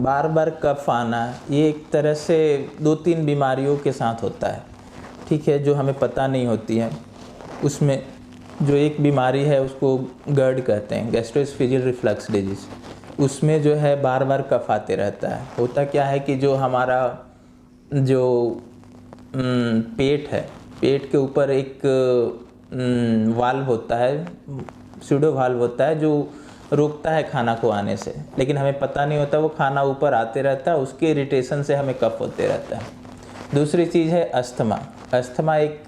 बार बार कफ आना ये एक तरह से 2-3 बीमारियों के साथ होता है, ठीक है, जो हमें पता नहीं होती है। उसमें जो एक बीमारी है उसको GERD कहते हैं, गैस्ट्रोएसोफेजियल रिफ्लक्स डिजीज़। उसमें जो है बार बार कफ आते रहता है। होता क्या है कि जो हमारा जो पेट है, पेट के ऊपर एक वाल्व होता है, सूडो वाल्व होता है, जो रोकता है खाना को आने से, लेकिन हमें पता नहीं होता वो खाना ऊपर आते रहता है, उसके इरिटेशन से हमें कफ होते रहता है। दूसरी चीज़ है अस्थमा। अस्थमा एक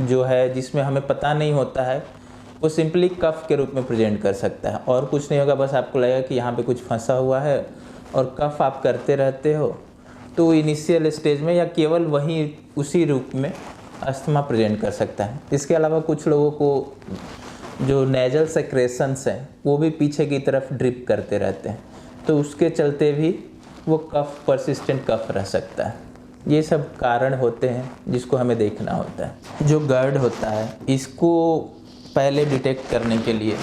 जो है जिसमें हमें पता नहीं होता है, वो सिंपली कफ के रूप में प्रेजेंट कर सकता है और कुछ नहीं होगा, बस आपको लगेगा कि यहाँ पे कुछ फंसा हुआ है और कफ आप करते रहते हो। तो इनिशियल स्टेज में या केवल वहीं उसी रूप में अस्थमा प्रेजेंट कर सकता है। इसके अलावा कुछ लोगों को जो नेजल सेक्रेशंस हैं वो भी पीछे की तरफ ड्रिप करते रहते हैं, तो उसके चलते भी वो कफ परसिस्टेंट कफ रह सकता है। ये सब कारण होते हैं जिसको हमें देखना होता है। जो GERD होता है इसको पहले डिटेक्ट करने के लिए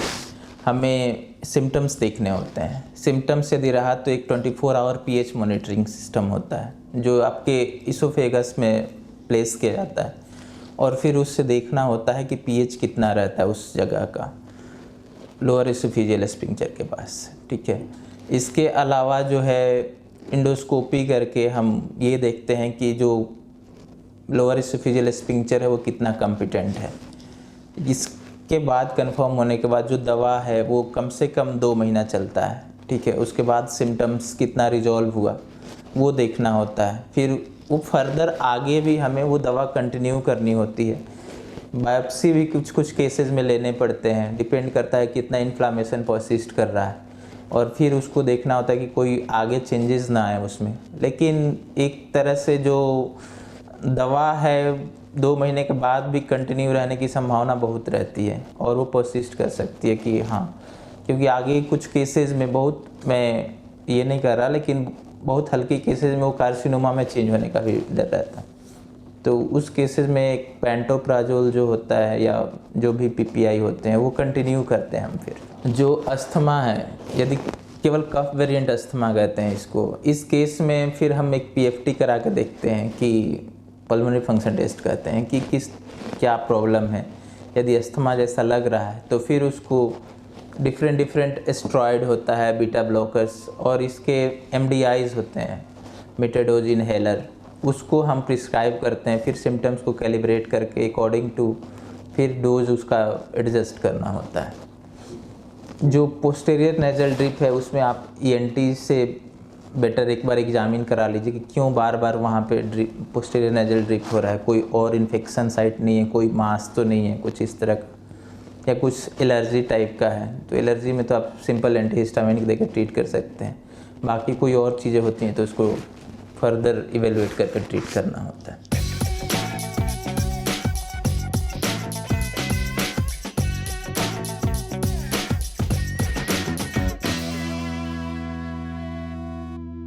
हमें सिम्टम्स देखने होते हैं। सिम्टम्स यदि रहा तो एक 24 आवर pH मॉनिटरिंग सिस्टम होता है जो आपके इसोफेगस में प्लेस किया जाता है और फिर उससे देखना होता है कि pH कितना रहता है उस जगह का, लोअर इसोफेजियल स्फिंक्टर के पास, ठीक है। इसके अलावा जो है इंडोस्कोपी करके हम ये देखते हैं कि जो लोअर इसोफेजियल स्फिंक्टर है वो कितना कॉम्पिटेंट है। इसके बाद कंफर्म होने के बाद जो दवा है वो कम से कम 2 महीना चलता है, ठीक है। उसके बाद सिम्टम्स कितना रिजॉल्व हुआ वो देखना होता है। फिर वो फर्दर आगे भी हमें वो दवा कंटिन्यू करनी होती है। बायोप्सी भी कुछ कुछ केसेस में लेने पड़ते हैं, डिपेंड करता है कितना इन्फ्लामेशन परसिस्ट कर रहा है और फिर उसको देखना होता है कि कोई आगे चेंजेस ना आए उसमें। लेकिन एक तरह से जो दवा है 2 महीने के बाद भी कंटिन्यू रहने की संभावना बहुत रहती है और वो परसिस्ट कर सकती है कि हाँ, क्योंकि आगे कुछ केसेस में बहुत, मैं ये नहीं कर रहा, लेकिन बहुत हल्के केसेस में वो कार्सिनोमा में चेंज होने का भी डर रहता है। तो उस केसेस में एक पेंटोप्राजोल जो होता है या जो भी PPI होते हैं वो कंटिन्यू करते हैं हम। फिर जो अस्थमा है, यदि केवल कफ वेरिएंट अस्थमा कहते हैं इसको, इस केस में फिर हम एक PFT करा के देखते हैं कि पल्मोनरी फंक्शन टेस्ट कहते हैं कि क्या प्रॉब्लम है। यदि अस्थमा जैसा लग रहा है तो फिर उसको डिफरेंट स्टेरॉयड होता है, बीटा ब्लॉकर्स, और इसके MDIs होते हैं, मिटाडोज इनहेलर, उसको हम प्रिस्क्राइब करते हैं। फिर सिम्टम्स को कैलिब्रेट करके अकॉर्डिंग टू फिर डोज उसका एडजस्ट करना होता है। जो पोस्टीरियर नेजल ड्रिप है उसमें आप ENT से बेटर एक बार एग्जामिन करा लीजिए कि क्यों बार बार वहाँ पे पोस्टीरियर नेजल ड्रिप हो रहा है, कोई और इन्फेक्शन साइट नहीं है, कोई मास तो नहीं है कुछ इस तरह का, या कुछ एलर्जी टाइप का है। तो एलर्जी में तो आप सिंपल एंटीहिस्टामिन देकर ट्रीट कर सकते हैं। बाकी कोई और चीज़ें होती हैं तो उसको फर्दर इवेलुएट करके ट्रीट करना होता है।